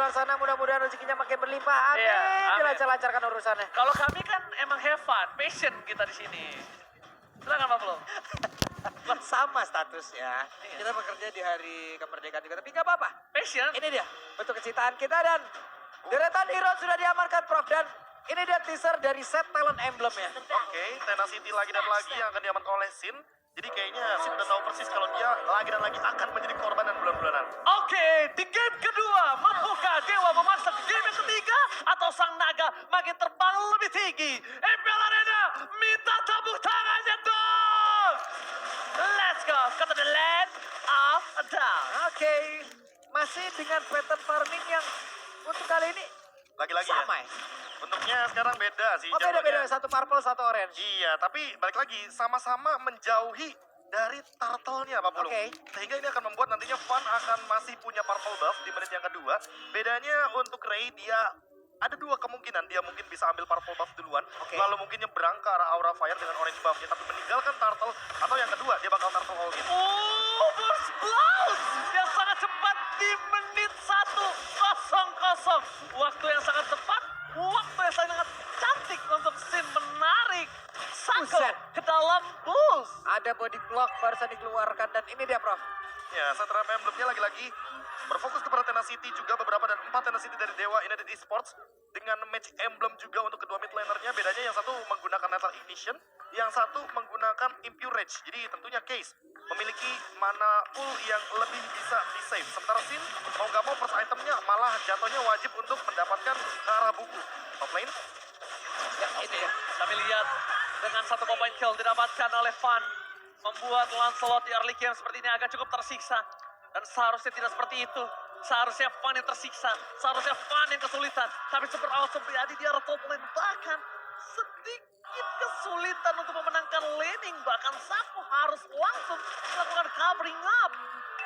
luar sana, mudah-mudahan rezekinya makin berlimpah. Amin. Iya, amin. Dilancar-lancarkan urusannya. Kalau kami kan emang have fun, passion kita di sini. Silakan Pak Flo. Sama statusnya. Kita bekerja di hari kemerdekaan juga, tapi nggak apa-apa. Passion? Ini dia bentuk kecintaan kita dan deretan hero sudah diamankan Prof. Dan ini dia teaser dari set talent emblemnya. Oke, Tenacity lagi dan lagi yang akan diamankan oleh Sin. Jadi kayaknya Sin udah tahu persis kalau dia lagi dan lagi akan menjadi korban dan bulan-bulanan. Oke, di game kedua, mampukah Dewa memasuk game yang ketiga atau Sang Naga makin terbang lebih tinggi? MPL Arena, minta tepuk tangannya dong! Let's go, go to the land of down. Oke, masih dengan pattern farming yang untuk kali ini Lagi-lagi sama ya. ya? Bentuknya sekarang beda sih. Oh beda-beda, jatuhnya. satu purple, satu orange. Iya, tapi balik lagi sama-sama menjauhi dari turtle-nya Pak Pulung. Oke. Sehingga ini akan membuat nantinya Fan akan masih punya purple buff di menit yang kedua. Bedanya untuk Ray dia ada dua kemungkinan. Dia mungkin bisa ambil purple buff duluan. Oke. Lalu mungkin nyebrang ke arah Aura Fire dengan orange buff-nya. Tapi meninggalkan turtle. Atau yang kedua dia bakal turtle all in. Burst Blast yang sangat cepat di menit 1:00. Waktu yang sangat tepat, waktu yang sangat cantik untuk Sin menarik Sako Buset. ke dalam boost. Ada body block barusan dikeluarkan dan ini dia Prof. Ya, setelah emblemnya lagi-lagi berfokus kepada Tenacity juga beberapa dan 4 Tenacity dari Dewa United Esports dengan match emblem juga untuk kedua mid lanernya. Bedanya yang satu menggunakan Lethal Ignition, yang satu menggunakan Impure Rage. Jadi tentunya Case memiliki mana pool yang lebih bisa di save. Sementara Sin mau gak mau first itemnya malah jatuhnya wajib untuk mendapatkan ke arah buku. Top lane, Ya, ini dia. Kami lihat dengan satu point kill didapatkan oleh Fan, membuat Lancelot di early game seperti ini agak cukup tersiksa. Dan seharusnya tidak seperti itu. Seharusnya Fan yang tersiksa, seharusnya Fan yang kesulitan. Tapi Supriyadi dia top lane, bahkan sedikit kesulitan untuk memenangkan laning. Bahkan Sako harus langsung melakukan covering up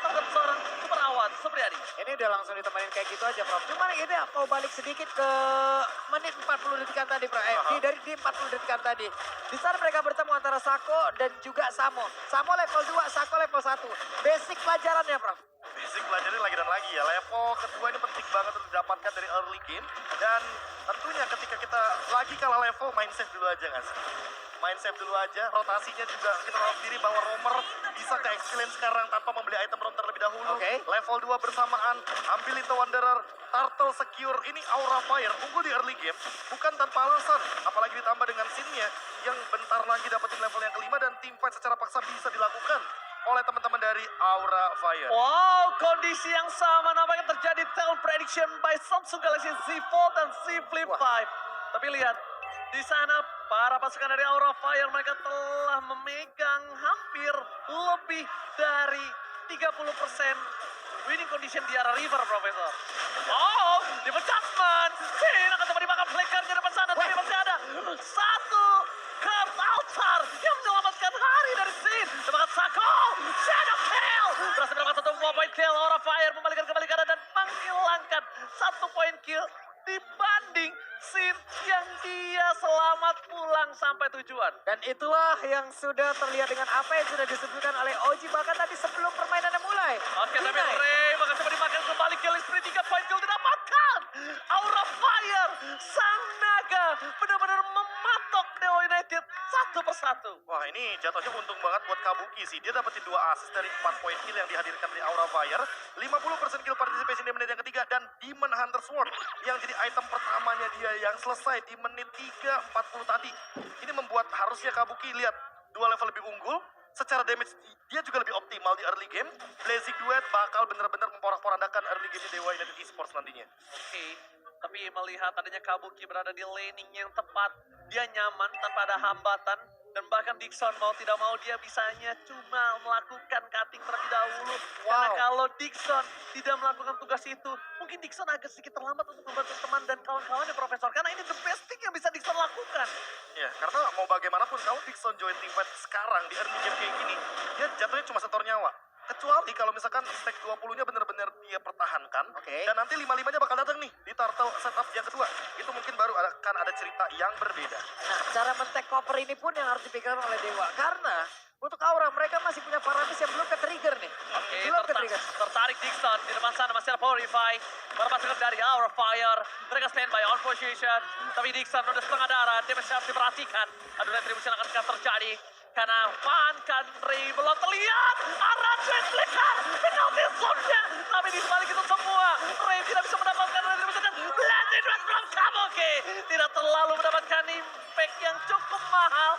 terhadap seorang perawat Supriyadi. Ini udah langsung ditemenin kayak gitu aja Prof. Cuman ini mau balik sedikit ke menit 40 detikan tadi Prof. Di 40 detikan tadi. Di sana mereka bertemu antara Sako dan juga Samo. Samo level 2, Sako level 1. Basic pelajarannya Prof. basic pelajari lagi dan lagi ya. Level kedua ini penting banget untuk didapatkan dari early game. Dan tentunya ketika kita lagi kalah level, main safe dulu aja nggak sih? Main safe dulu aja, rotasinya juga kita tahu sendiri bahwa roamer bisa ke excellence sekarang tanpa membeli item roam terlebih dahulu. Oke. Level 2 bersamaan, ambil itu Wanderer, Turtle secure, ini Aura Fire, unggul di early game, bukan tanpa alasan. Apalagi ditambah dengan scene-nya yang bentar lagi dapetin level yang kelima dan teamfight secara paksa bisa dilakukan oleh teman-teman dari Aura Fire. Wow, kondisi yang sama nampaknya terjadi tail prediction by Samsung Galaxy Z Fold dan Z Flip 5. Tapi lihat, di sana para pasukan dari Aura Fire mereka telah memegang hampir lebih dari 30% winning condition di arah river, Profesor. Oh, di adjustment. Sin akan coba dimakan flickernya depan sana, tapi masih ada satu curve altar yang menyelamatkan hari dari Sin. Tebakan Sako, Shadow Kill. Berhasil mendapatkan satu point kill. Aura Fire membalikan kembali kanan dan menghilangkan satu point kill dibanding Sin yang dia selamat pulang sampai tujuan. Dan itulah yang sudah terlihat dengan apa yang sudah disebutkan oleh Oji bahkan tadi sebelum permainannya mulai. Oke, tapi Tunai. Ray bakal coba dimakan kembali kill spree 3 point kill didapatkan. Aura Fire, Sang Naga benar-benar mematok Dewa United satu persatu. Wah, ini jatuhnya untung banget buat Kabuki sih. Dia dapetin 2 assist dari 4 point kill yang dihadirkan dari Aura Fire. 50% kill participation di menit yang ketiga dan Demon Hunter Sword yang jadi item pertamanya dia yang selesai di menit 3:40 tadi. Ini membuat harusnya Kabuki lihat 2 level lebih unggul. Secara damage dia juga lebih optimal di early game. Blazing Duet bakal benar-benar memporak-porandakan early game Dewa United Esports nantinya. Oke, tapi melihat adanya Kabuki berada di laning yang tepat, dia nyaman tanpa ada hambatan. Dan bahkan Dixon mau tidak mau dia bisanya cuma melakukan cutting terlebih dahulu. Karena kalau Dixon tidak melakukan tugas itu, mungkin Dixon agak sedikit terlambat untuk membantu teman dan kawan-kawannya Profesor. Karena ini the best thing yang bisa Dixon lakukan. Ya, karena mau bagaimanapun kalau Dixon join teamfight sekarang di early game kayak gini, dia jatuhnya cuma setor nyawa. Kecuali kalau misalkan stack 20-nya benar-benar dia pertahankan. Oke. Dan nanti 5-5-nya bakal datang nih di Turtle setup yang kedua. Itu mungkin baru akan ada cerita yang berbeda. Nah, cara men-take cover ini pun yang harus dipikirkan oleh Dewa. Karena untuk Aura mereka masih punya Paramis yang belum ke-trigger nih. Oke, Belum tertarik Dixon di depan sana masih ada Purify. Berpasukan dari Aura Fire. Mereka standby on position. Tapi Dixon udah setengah darah. Damage harus diperhatikan. Aduh, retribution akan terjadi. Karena Van Country belum terlihat. Arah Dread Flicker. Penalty zone-nya. Tapi di balik itu semua. Ray tidak bisa mendapatkan retribution. Dan Blended Red from Kabuki. Tidak terlalu mendapatkan impact yang cukup mahal.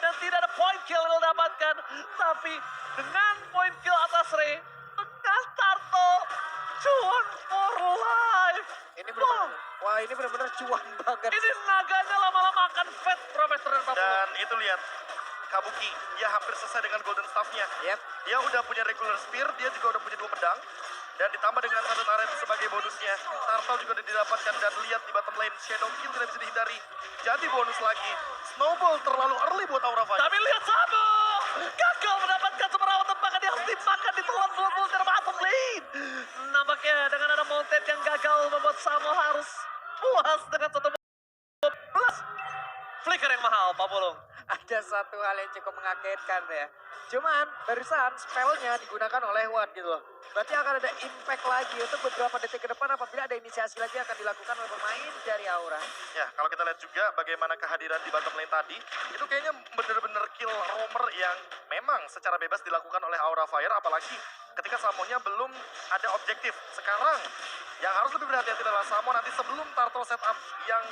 Dan tidak ada point kill yang didapatkan. Tapi dengan point kill atas Ray. Dengan Turtle. Cuan for life. Ini benar-benar, wah ini benar-benar cuan banget. Ini naganya lama-lama akan fat, Profesor dan Pak. Dan itu lihat, Kabuki, dia hampir selesai dengan Golden Staff-nya. Yep. Dia udah punya regular spear, dia juga udah punya 2 pedang. Dan ditambah dengan 1 turret sebagai bonusnya. Turtle juga udah didapatkan dan lihat di bottom lane, Shadow Kill tidak bisa dihindari. Jadi bonus lagi. Snowball terlalu early buat Aura Fire. Tapi lihat Sabu, gagal mendapatkan semerawat tembakan yang harus dimakan di telan bulat dari bottom lane. Nampaknya dengan ada Mounted yang gagal membuat Samu harus puas dengan 1 flicker yang mahal, Pak Pulung. Ada satu hal yang cukup mengagetkan ya. Cuman barusan spellnya digunakan oleh Wan gitu loh. Berarti akan ada impact lagi untuk beberapa detik ke depan apabila ada inisiasi lagi akan dilakukan oleh pemain dari Aura. Ya, kalau kita lihat juga bagaimana kehadiran di bottom lane tadi, itu kayaknya bener-bener kill roamer yang memang secara bebas dilakukan oleh Aura Fire, apalagi ketika Samonya belum ada objektif. Sekarang, yang harus lebih berhati-hati adalah Samo nanti sebelum Turtle setup yang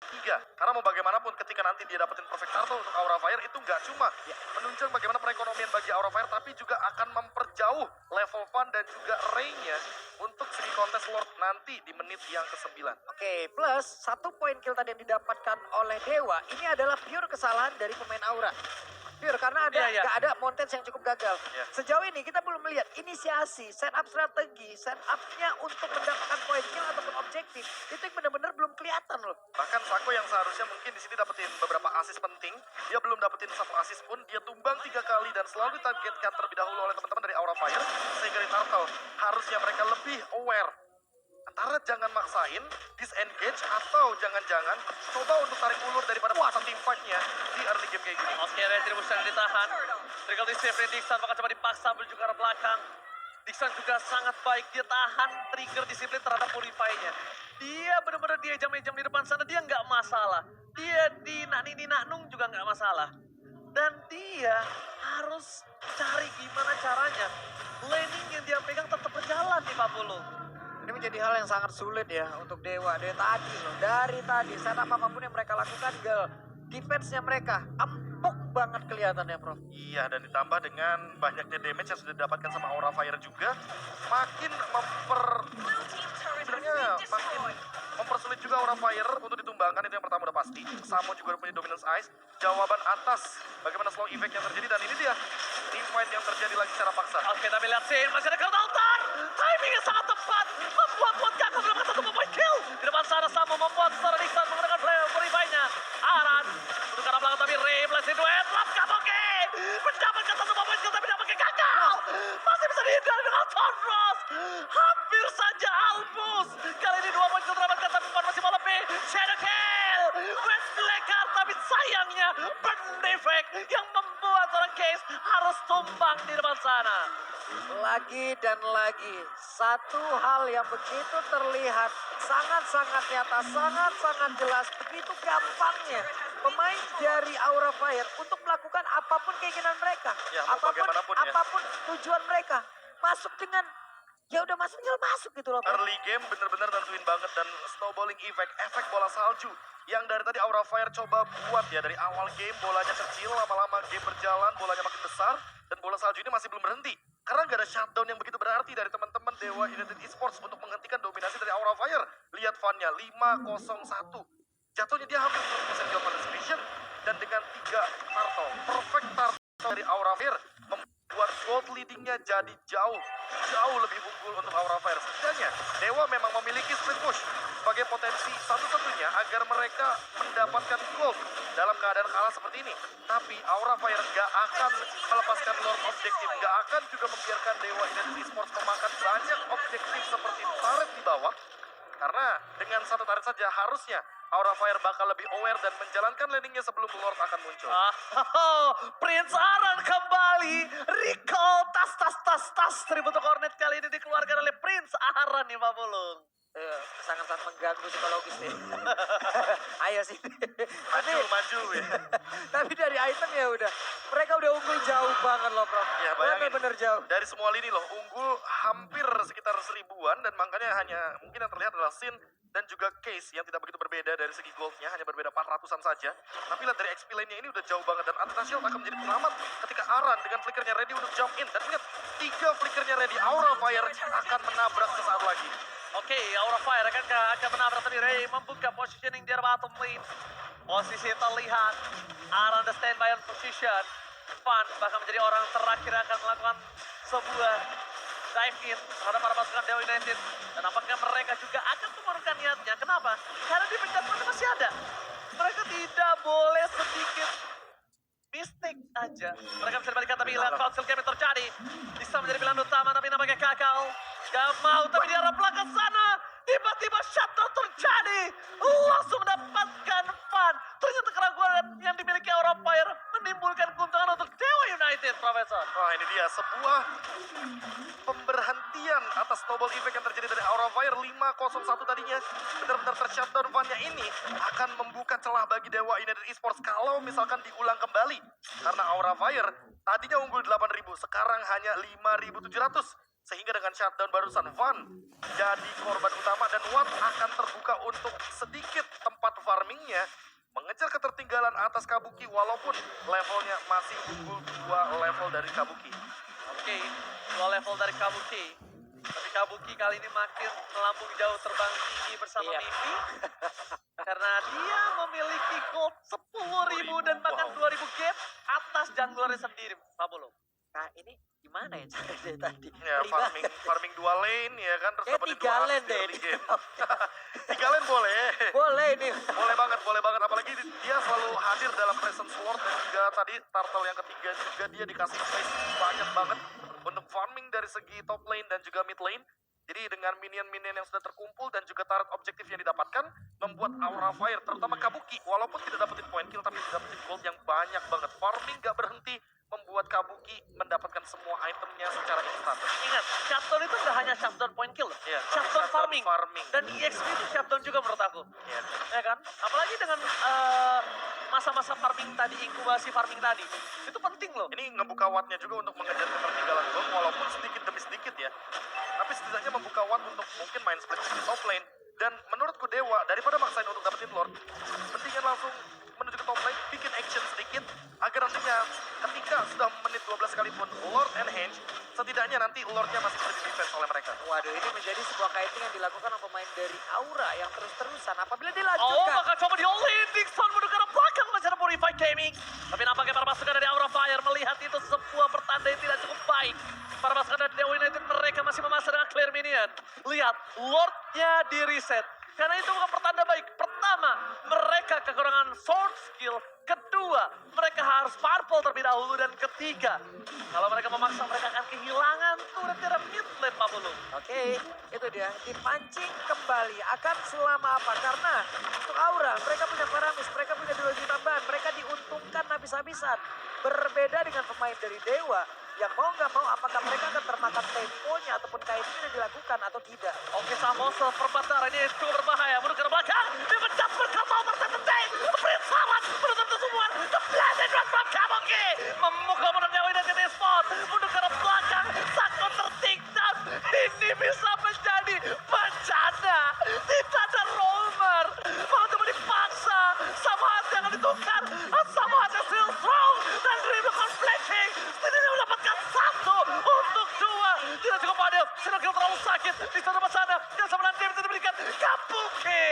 3. Karena mau bagaimanapun ketika nanti dia dapetin perfect turtle untuk Aura Fire itu nggak cuma menunjang bagaimana perekonomian bagi Aura Fire, tapi juga akan memperjauh level fun dan juga Ray-nya untuk segi kontes Lord nanti di menit yang ke-9. Oke, plus 1 poin kill tadi yang didapatkan oleh Dewa, ini adalah pure kesalahan dari pemain Aura. Pure, karena nggak ada Mountains yang cukup gagal. Iya. Sejauh ini kita belum melihat inisiasi, setup strategi, setupnya untuk mendapatkan poin kill ataupun objektif. Itu yang benar-benar belum kelihatan loh. Bahkan Sako yang seharusnya mungkin di sini dapetin beberapa assist penting, dia belum dapetin 1 assist pun, dia tumbang 3 kali dan selalu ditargetkan terlebih dahulu oleh teman-teman dari Aura Fire, sehingga di Turtle harusnya mereka lebih aware. Antara jangan maksain, disengage, atau jangan-jangan coba untuk tarik ulur daripada pasang team fight-nya di early game kayak gini. Oke, retribution ditahan. Trickle di save dari Dixon, bakal coba dipaksa menuju ke arah belakang. Dixon juga sangat baik, dia tahan trigger disiplin terhadap Purify-nya. Dia benar-benar dia jam-jam di depan sana, dia nggak masalah. Dia di Naknung juga nggak masalah. Dan dia harus cari gimana caranya laning yang dia pegang tetap berjalan nih Pak Pulung. Ini menjadi hal yang sangat sulit ya untuk Dewa. Dari tadi loh, dari tadi setup apapun yang mereka lakukan, defense-nya mereka empuk banget kelihatannya, Prof. Iya, dan ditambah dengan banyaknya damage yang sudah didapatkan sama Aura Fire juga, makin mempersulit juga Aura Fire untuk ditumbangkan, itu yang pertama udah pasti. Samo juga udah punya dominance ice, jawaban atas bagaimana slow effect yang terjadi, dan ini dia team fight yang terjadi lagi secara paksa. Oke, tapi lihat sih, masih ada Keltautan. Timingnya sangat tepat, membuat gagal mendapatkan 1 point kill. Di depan sana Samo membuat Star Dixon menggunakan Purify-nya. Aran, untuk arah belakang tapi Ray blast duet, lap Kabuki. Mendapatkan 1 point kill tapi Kabuki gagal. Masih bisa dihindari dengan Thunderous. Hampir saja Albus. Kali ini 2 point kill terdapatkan tapi Pan masih mau lebih. Shadow Kill. Red Blacker tapi sayangnya burn effect yang membuat seorang Case harus tumbang di depan sana. Lagi dan lagi, satu hal yang begitu terlihat, sangat-sangat nyata, sangat-sangat jelas, begitu gampangnya pemain dari Aura Fire untuk melakukan apapun keinginan mereka, Ya, mau bagaimanapun ya. apapun tujuan mereka, masuk dengan ya udah masuk tinggal masuk gitu loh. Early game bener-bener nentuin banget, dan snowballing effect, efek bola salju yang dari tadi Aura Fire coba buat ya. Dari awal game bolanya kecil, lama-lama game berjalan bolanya makin besar, dan bola salju ini masih belum berhenti. Karena gak ada shutdown yang begitu berarti dari teman-teman Dewa United Esports untuk menghentikan dominasi dari Aura Fire. Lihat Van-nya, 5-0-1. Jatuhnya dia hampir 100% kill participation, dan dengan 3 turtle, perfect turtle dari Aura Fire, membuat gold leadingnya jadi jauh lebih unggul untuk Aura Fire. Setidaknya Dewa memang memiliki split push sebagai potensi satu-satunya agar mereka mendapatkan gold dalam keadaan kalah seperti ini. Tapi Aura Fire gak akan melepaskan Lord Objektif, gak akan juga membiarkan Dewa United Esports memakan banyak objektif seperti turret di bawah. Karena dengan 1 turret saja harusnya Aura Fire bakal lebih aware dan menjalankan landingnya sebelum Lord akan muncul. Prince Aran kembali. Recall tas. Tributo Cornet kali ini dikeluarkan oleh Prince Aran nih Pak Pulung. Sangat-sangat mengganggu psikologis nih. Ayo sih. Tapi, Maju ya. tapi dari item ya udah. Mereka udah unggul jauh banget loh, Prof. Ya, bayangin. Bener-bener jauh. Dari semua lini loh, unggul hampir sekitar 1000-an dan makanya hanya mungkin yang terlihat adalah Sin dan juga Case yang tidak begitu berbeda dari segi goldnya, hanya berbeda 400-an saja. Tapi lihat dari XP lane-nya ini udah jauh banget dan Athena Shield akan menjadi penyelamat ketika Aran dengan flickernya ready untuk jump in. Dan ingat, 3 flickernya ready, Aura Fire akan menabrak sesaat lagi. Oke, Aura Fire akan menabrak tadi Ray membuka positioning di bottom lane. Posisi terlihat, Aran the standby on position. Van bahkan menjadi orang terakhir akan melakukan sebuah dive in terhadap para pasukan Dewa United. Dan apakah mereka juga akan mengurungkan niatnya? Kenapa? Karena di pencet masih ada. Mereka tidak boleh sedikit mistake aja. Mereka bisa dibalikan tapi lihat council game yang terjadi. Bisa menjadi pilihan utama tapi nampaknya Kakao. Gak mau tapi dia arah ke sana. Tiba-tiba shutdown terjadi. Langsung mendapatkan Van. Ternyata keraguan yang dimiliki Aura Fire menimbulkan keuntungan untuk Dewa United, Profesor. Wah, ini dia sebuah pemberhentian atas snowball effect yang terjadi dari Aura Fire 5-0-1 tadinya. Benar-benar tershutdown Van-nya ini akan membuka celah bagi Dewa United Esports kalau misalkan diulang kembali. Karena Aura Fire tadinya unggul 8.000, sekarang hanya 5.700. Sehingga dengan shutdown barusan Van jadi korban utama dan Watt akan terbuka untuk sedikit tempat farmingnya. Mengejar ketertinggalan atas Kabuki walaupun levelnya masih unggul 2 level dari Kabuki. Oke, 2 level dari Kabuki. Tapi Kabuki kali ini makin melambung jauh terbang tinggi bersama Iya. Mimpi. Karena dia memiliki gold 10.000 dan bahkan 2.000 gap atas junglernya sendiri. Pak Bolo. Nah ini gimana ya caranya tadi? Ya, Ribet. farming 2 lane ya kan, terus Kayak dapetin 3 2 lane assist di deh early ini. game. 3 lane boleh. Boleh ini. Boleh banget. Apalagi dia selalu hadir dalam presence sword dan juga tadi turtle yang ketiga juga dia dikasih space banyak banget untuk farming dari segi top lane dan juga mid lane. Jadi dengan minion-minion yang sudah terkumpul dan juga turret objektif yang didapatkan membuat Aura Fire terutama Kabuki walaupun tidak dapetin point kill tapi dapetin gold yang banyak banget. Farming gak berhenti membuat Kabuki mendapatkan semua itemnya secara instan. Ingat, shutdown itu nggak hanya shutdown point kill. Iya, Shutdown farming. farming. Dan EXP itu shutdown juga menurut aku. Iya. Ya kan? Apalagi dengan masa-masa farming tadi, inkubasi farming tadi. Itu penting loh. Ini ngebuka wattnya juga untuk mengejar ketertinggalan gol walaupun sedikit demi sedikit ya. Tapi setidaknya membuka watt untuk mungkin main split di top lane. Dan menurutku Dewa daripada maksain untuk dapetin Lord, mendingan langsung menuju ke top lane, bikin action sedikit agar nantinya ketika sudah menit 12 sekalipun Lord and Henge, setidaknya nanti Lordnya masih bisa di-defense oleh mereka. Waduh ini menjadi sebuah kiting yang dilakukan oleh pemain dari Aura yang terus-terusan. Apabila Oh, dilanjutkan. bakal coba di-all-in. Dixon menuju ke belakang mengejar Purify Gaming. Tapi nampaknya para pasukan dari Aura Fire melihat itu sebuah pertanda yang tidak cukup baik. Para pasukan dari Dewa United mereka masih memasang dengan clear minion. Lihat, Lordnya di-reset. Karena itu bukan pertanda baik. Pertama, mereka kekurangan sword skill. Kedua, mereka harus purple terlebih dahulu. Dan ketiga, kalau mereka memaksa mereka akan kehilangan turret dari mid lane Pak Bulu. Oke, itu dia. Dipancing kembali. Akan selama apa? Karena untuk Aura, mereka punya Paramis, mereka punya duologi tambahan. Mereka diuntungkan habis-habisan. Berbeda dengan pemain dari Dewa. Yang mau nggak mau, apakah mereka akan termakan temponya ataupun kaitnya yang dilakukan atau tidak? Oke, Samoso perpataran ini cukup berbahaya. Menuju ke belakang, dia mencap berkata bertentai. Prince Salat menutup semua. The Blessed Run from Kabuki. Memukul menang Dewa United Esports. Menuju ke belakang, Sako tertikam. Ini bisa menjadi bencana. Tidak ada roamer. Mau coba dipaksa. Sama hati akan ditukar. Sama hati still strong. Dan dribble conflicting. Setidaknya mendapatkan satu untuk dua. Tidak cukup adil. Sinogil terlalu sakit. Di sana sana. Yang sama nanti bisa diberikan Kabuki.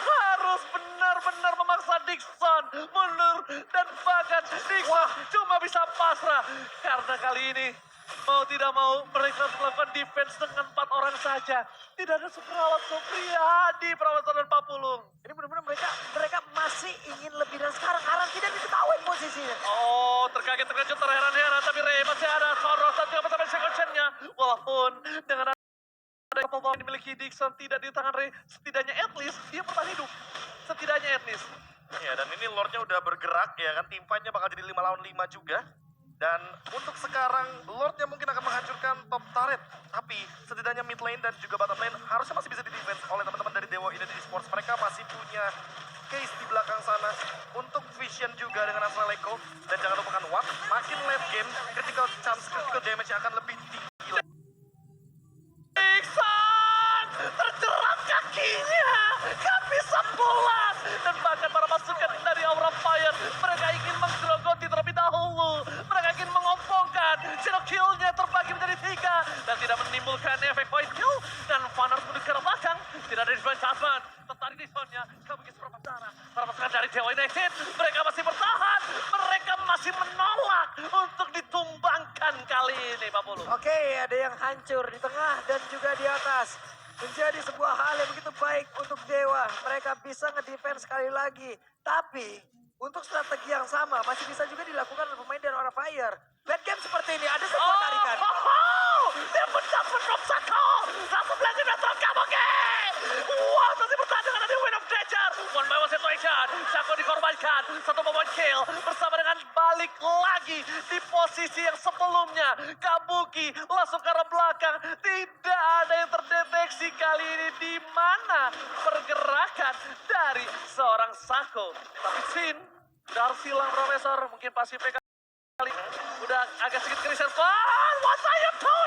Harus benar-benar memaksa Dixon mundur. Dan bahkan Dixon cuma bisa pasrah. Karena kali ini mau tidak mau mereka melakukan defense dengan 4 orang saja. Tidak ada seperawat Supriyadi, perawatan dan Papulung. Ini benar-benar mereka masih ingin lebih dan sekarang Aran tidak diketahui posisinya. Oh, terkaget-terkejut, terheran-heran. Tapi Ray masih ada Soros dan juga bersama second nya. Walaupun dengan ada bahwa yang dimiliki Dixon tidak di tangan Ray. Setidaknya at least dia bertahan hidup. Setidaknya at least. Ya, dan ini Lordnya udah bergerak ya kan, tim fight-nya bakal jadi 5 lawan 5 juga. Dan untuk sekarang, Lordnya mungkin akan menghancurkan top turret. Tapi setidaknya mid lane dan juga bottom lane harusnya masih bisa di-defense oleh teman-teman dari Dewa Identity Sports. Mereka masih punya case di belakang sana untuk Vision juga dengan Astraleco. Dan jangan lupakan Watt, makin late game, critical chance, critical damage akan lebih tinggi. Dixon terjerat kakinya, gak bisa pulang. Dan bahkan para pasukan dari Aura Fire, mereka ingin menggerogoti terlebih dahulu. Mereka ingin mengompongkan, zero kill-nya terbagi menjadi 3 dan tidak menimbulkan efek point kill. Dan Van harus mundur ke arah belakang, tidak ada defense advance. Tertarik di zone-nya, Kabuki seberapa darah. Para pasukan dari Dewa United, mereka masih bertahan. Mereka masih menolak untuk ditumbangkan kali ini, Pak Pulu. Oke, ada yang hancur di tengah dan juga di atas. Menjadi sebuah hal yang begitu baik untuk Dewa. Mereka bisa ngedefense sekali lagi. Tapi, untuk strategi yang sama masih bisa juga dilakukan oleh pemain dari Aura Fire. Bad game seperti ini, ada sebuah tarikan. Dia mendapat drop Sako. Satu lagi datang Kabuki. Wah, masih bertahan dengan ada win of danger. One by one situation. Sako dikorbankan. Satu moment kill. Bersama dengan balik lagi di posisi yang sebelumnya. Kabuki langsung ke arah belakang. Tidak ada yang terdeteksi kali ini di mana pergerakan dari seorang Sako. Tapi Sin udah harus hilang Profesor. Mungkin pasti PK kali udah agak sedikit krisis. What are you doing?